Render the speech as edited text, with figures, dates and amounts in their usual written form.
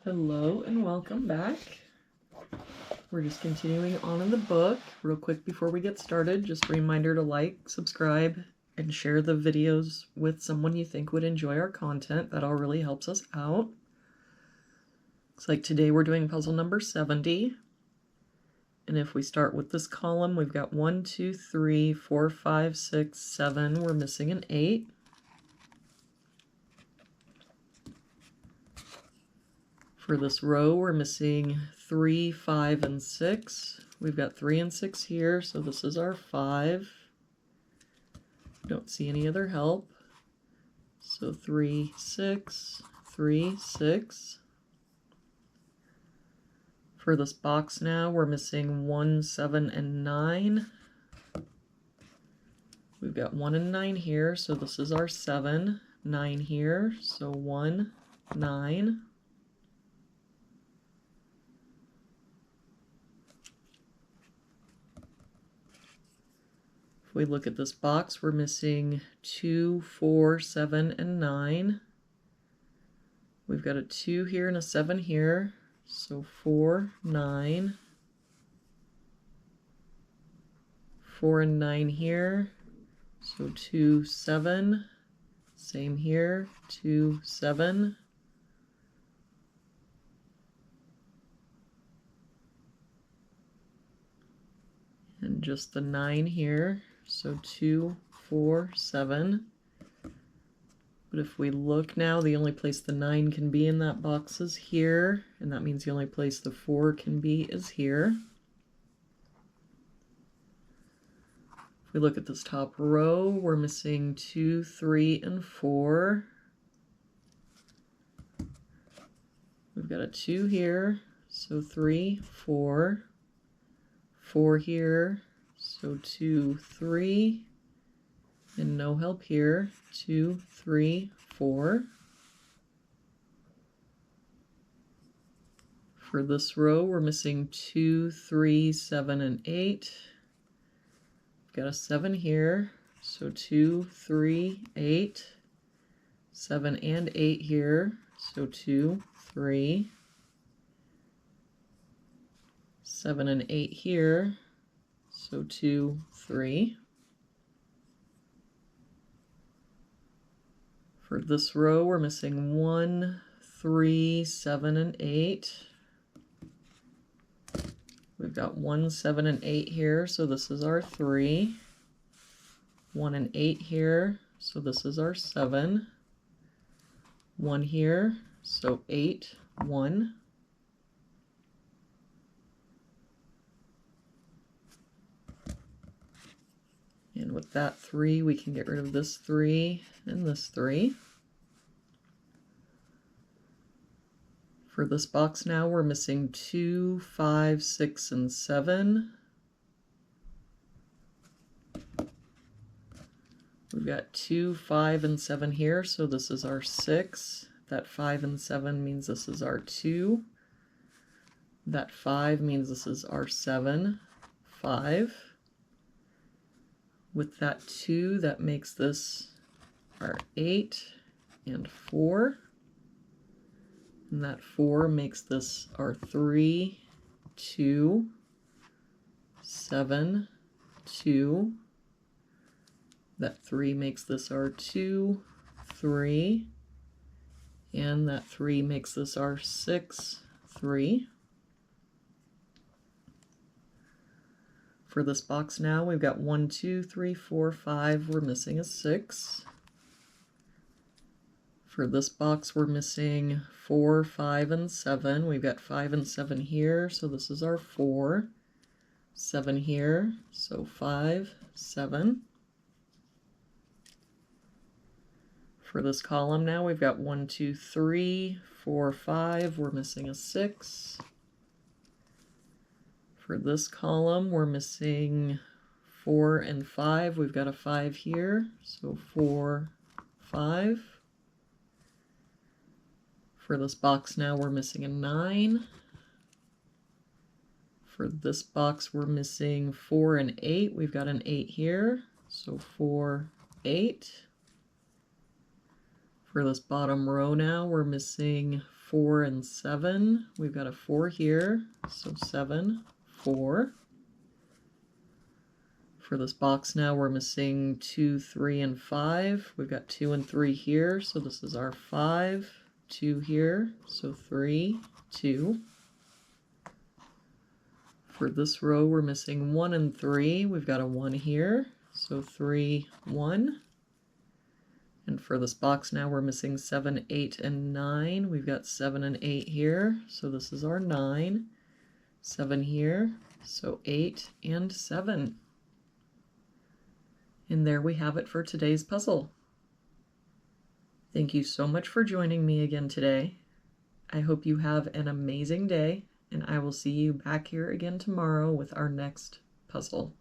Hello and welcome back. We're just continuing on in the book. Real quick before we get started, just a reminder to like, subscribe, and share the videos with someone you think would enjoy our content. That all really helps us out. Looks like today we're doing puzzle number 70. And if we start with this column, we've got 1, 2, 3, 4, 5, 6, 7. We're missing an 8. For this row, we're missing 3, 5, and 6. We've got 3 and 6 here, so this is our 5. Don't see any other help. So 3, 6, 3, 6. For this box now, we're missing 1, 7, and 9. We've got 1 and 9 here, so this is our 7. 9 here, so 1, 9. If we look at this box, we're missing 2, 4, 7, and 9. We've got a 2 here and a 7 here, so 4, 9. 4 and 9 here, so 2, 7. Same here, 2, 7. And just the 9 here. So 2, 4, 7. But if we look now, the only place the 9 can be in that box is here, and that means the only place the 4 can be is here. If we look at this top row, we're missing 2, 3, and 4. We've got a 2 here, so 3, 4. 4 here, so 2, 3, and no help here, 2, 3, 4. For this row, we're missing 2, 3, 7, and 8. We've got a 7 here, so 2, 3, 8. 7 and 8 here, so 2, 3. 7 and 8 here, so 2, 3. For this row, we're missing 1, 3, 7, and 8. We've got 1, 7, and 8 here, so this is our 3. 1 and 8 here, so this is our 7. 1 here, so 8, 1. And with that 3, we can get rid of this 3 and this 3. For this box now, we're missing 2, 5, 6, and 7. We've got 2, 5, and 7 here, so this is our 6. That 5 and 7 means this is our 2. That 5 means this is our 7, 5. With that 2, that makes this our 8 and 4. And that 4 makes this our 3, 2, 7, 2. That 3 makes this our 2, 3. And that 3 makes this our 6, 3. For this box now, we've got 1, 2, 3, 4, 5. We're missing a 6. For this box, we're missing 4, 5, and 7. We've got 5 and 7 here, so this is our 4. 7 here, so 5, 7. For this column now, we've got 1, 2, 3, 4, 5. We're missing a 6. For this column, we're missing 4 and 5. We've got a 5 here, so 4, 5. For this box now, we're missing a 9. For this box, we're missing 4 and 8. We've got an 8 here, so 4, 8. For this bottom row now, we're missing 4 and 7. We've got a 4 here, so 7, 4. For this box now, we're missing 2, 3, and 5. We've got 2 and 3 here, so this is our 5. 2 here, so 3, 2. For this row, we're missing 1 and 3. We've got a 1 here, so 3, 1. And for this box now, we're missing 7, 8, and 9. We've got 7 and 8 here, so this is our 9. 7 here, so 8 and 7. And there we have it for today's puzzle. Thank you so much for joining me again today. I hope you have an amazing day, and I will see you back here again tomorrow with our next puzzle.